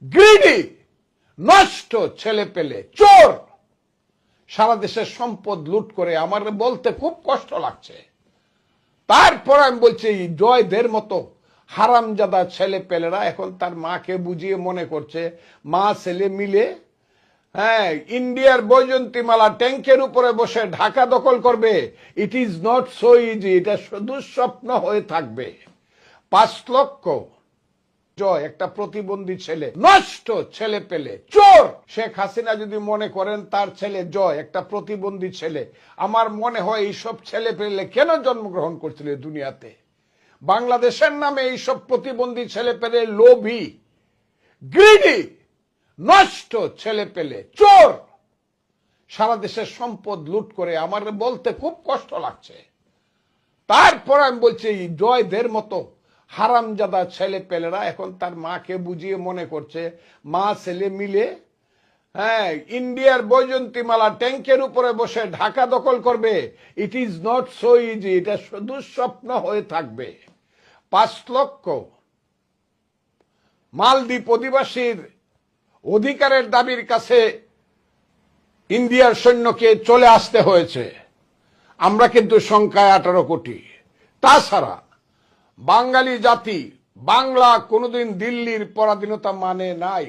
Greedy, নষ্ট ছেলে পেলে, চোর সারা দেশের সম্পদ লুট করে। আমার বলতে খুব কষ্ট লাগছে। তারপর আমি বলছি জয়দের মতো হারামজাদা ছেলে পেলেরা এখন তার মাকে বুঝিয়ে মনে করছে মা ছেলে মিলে ইন্ডিয়ার বৈজয়ন্তীমালা ট্যাঙ্কের উপরে বসে ঢাকা দখল করবে। It is not so easy. এটা দুঃস্বপ্ন হয়ে থাকবে। 5 লক্ষ জয় একটা প্রতিবন্ধী ছেলে, নষ্ট ছেলে পেলে, চোর। শেখ হাসিনা যদি মনে করেন তার ছেলে জয় একটা প্রতিবন্ধী ছেলে, আমার মনে হয় এইসব ছেলে পেলে কেন জন্মগ্রহণ করছিল দুনিয়াতে? বাংলাদেশের নামে এইসব প্রতিবন্ধী ছেলে পেলে লোভী, গ্রিডি, নষ্ট ছেলে পেলে, চোর সারা দেশের সম্পদ লুট করে। আমার বলতে খুব কষ্ট লাগছে। তারপর আমি বলছি জয়দের মতো হারামজাদা ছেলে পেলেরা এখন তার মাকে বুঝিয়ে মনে করছে মা ছেলে মিলে ইন্ডিয়ার বৈজয়ন্তীমালা ট্যাঙ্কের উপরে বসে ঢাকা দখল করবে। It is not so easy. এটা দুঃস্বপ্ন হয়ে থাকবে। 5 লক্ষ মালদ্বীপ অধিবাসীর অধিকারের দাবির কাছে ইন্ডিয়ার সৈন্যকে চলে আসতে হয়েছে। আমরা কিন্তু সংখ্যায় 18 কোটি। তাছাড়া বাঙালি জাতি, বাংলা কোনোদিন দিল্লির পরাধীনতা মানে নাই।